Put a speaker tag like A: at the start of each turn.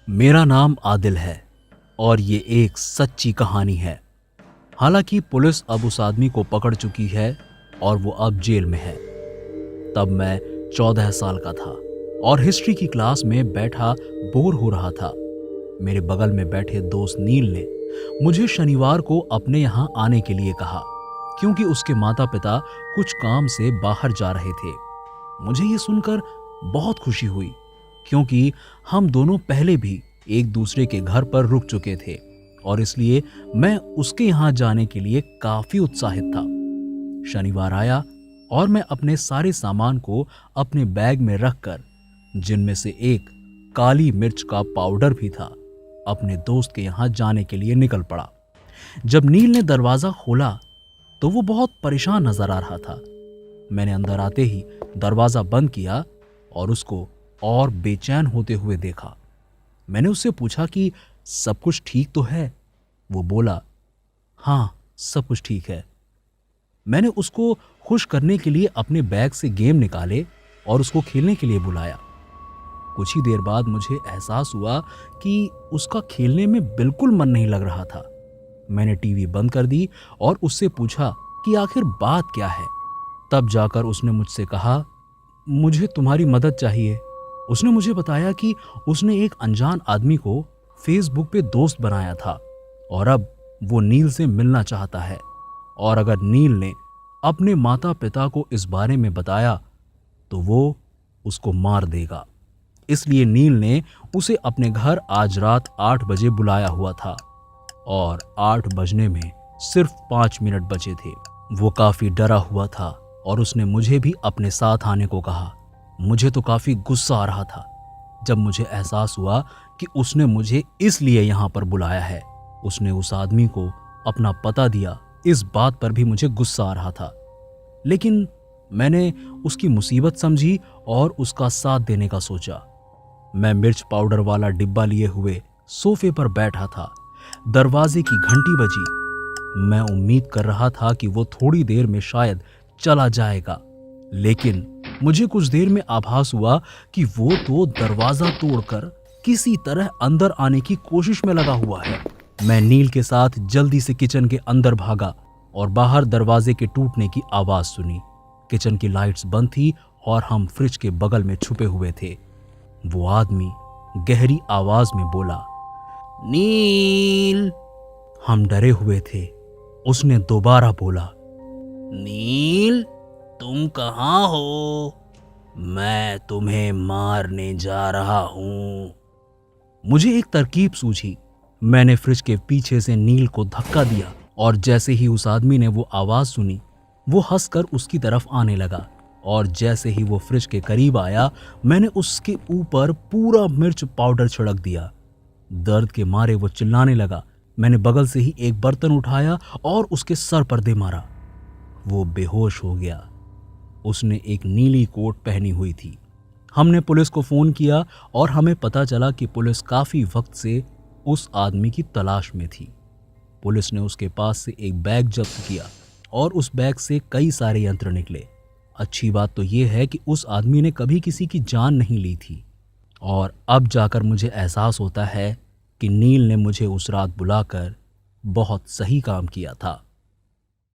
A: मेरा नाम आदिल है और ये एक सच्ची कहानी है। हालांकि पुलिस अब उस आदमी को पकड़ चुकी है और वो अब जेल में है। तब मैं 14 साल का था और हिस्ट्री की क्लास में बैठा बोर हो रहा था। मेरे बगल में बैठे दोस्त नील ने मुझे शनिवार को अपने यहाँ आने के लिए कहा, क्योंकि उसके माता पिता कुछ काम से बाहर जा रहे थे। मुझे ये सुनकर बहुत खुशी हुई, क्योंकि हम दोनों पहले भी एक दूसरे के घर पर रुक चुके थे और इसलिए मैं उसके यहाँ जाने के लिए काफी उत्साहित था। शनिवार आया और मैं अपने सारे सामान को अपने बैग में रखकर, जिनमें से एक काली मिर्च का पाउडर भी था, अपने दोस्त के यहाँ जाने के लिए निकल पड़ा। जब नील ने दरवाजा खोला तो वो बहुत परेशान नजर आ रहा था। मैंने अंदर आते ही दरवाजा बंद किया और उसको और बेचैन होते हुए देखा। मैंने उससे पूछा कि सब कुछ ठीक तो है? वो बोला, हाँ सब कुछ ठीक है। मैंने उसको खुश करने के लिए अपने बैग से गेम निकाले और उसको खेलने के लिए बुलाया। कुछ ही देर बाद मुझे एहसास हुआ कि उसका खेलने में बिल्कुल मन नहीं लग रहा था। मैंने टीवी बंद कर दी और उससे पूछा कि आखिर बात क्या है। तब जाकर उसने मुझसे कहा, मुझे तुम्हारी मदद चाहिए। उसने मुझे बताया कि उसने एक अनजान आदमी को फेसबुक पे दोस्त बनाया था और अब वो नील से मिलना चाहता है, और अगर नील ने अपने माता पिता को इस बारे में बताया तो वो उसको मार देगा। इसलिए नील ने उसे अपने घर आज रात 8 बजे बुलाया हुआ था और 8 बजने में सिर्फ 5 मिनट बचे थे। वो काफी डरा हुआ था और उसने मुझे भी अपने साथ आने को कहा। मुझे तो काफी गुस्सा आ रहा था जब मुझे एहसास हुआ कि उसने मुझे इसलिए यहाँ पर बुलाया है। उसने उस आदमी को अपना पता दिया, इस बात पर भी मुझे गुस्सा आ रहा था, लेकिन मैंने उसकी मुसीबत समझी और उसका साथ देने का सोचा। मैं मिर्च पाउडर वाला डिब्बा लिए हुए सोफे पर बैठा था। दरवाजे की घंटी बजी। मैं उम्मीद कर रहा था कि वो थोड़ी देर में शायद चला जाएगा, लेकिन मुझे कुछ देर में आभास हुआ कि वो तो दरवाजा तोड़कर किसी तरह अंदर आने की कोशिश में लगा हुआ है। मैं नील के साथ जल्दी से किचन के अंदर भागा और बाहर दरवाजे के टूटने की आवाज सुनी। किचन की लाइट्स बंद थी और हम फ्रिज के बगल में छुपे हुए थे। वो आदमी गहरी आवाज में बोला, नील। हम डरे हुए थे। उसने दोबारा बोला, नील तुम कहाँ हो? मैं तुम्हें मारने जा रहा हूं। मुझे एक तरकीब सूझी। मैंने फ्रिज के पीछे से नील को धक्का दिया और जैसे ही उस आदमी ने वो आवाज सुनी, वो हंसकर उसकी तरफ आने लगा और जैसे ही वो फ्रिज के करीब आया, मैंने उसके ऊपर पूरा मिर्च पाउडर छिड़क दिया। दर्द के मारे वो चिल्लाने लगा। मैंने बगल से ही एक बर्तन उठाया और उसके सर पर दे मारा। वो बेहोश हो गया। उसने एक नीली कोट पहनी हुई थी। हमने पुलिस को फोन किया और हमें पता चला कि पुलिस काफी वक्त से उस आदमी की तलाश में थी। पुलिस ने उसके पास से एक बैग जब्त किया और उस बैग से कई सारे यंत्र निकले। अच्छी बात तो यह है कि उस आदमी ने कभी किसी की जान नहीं ली थी, और अब जाकर मुझे एहसास होता है कि नील ने मुझे उस रात बुलाकर बहुत सही काम किया था।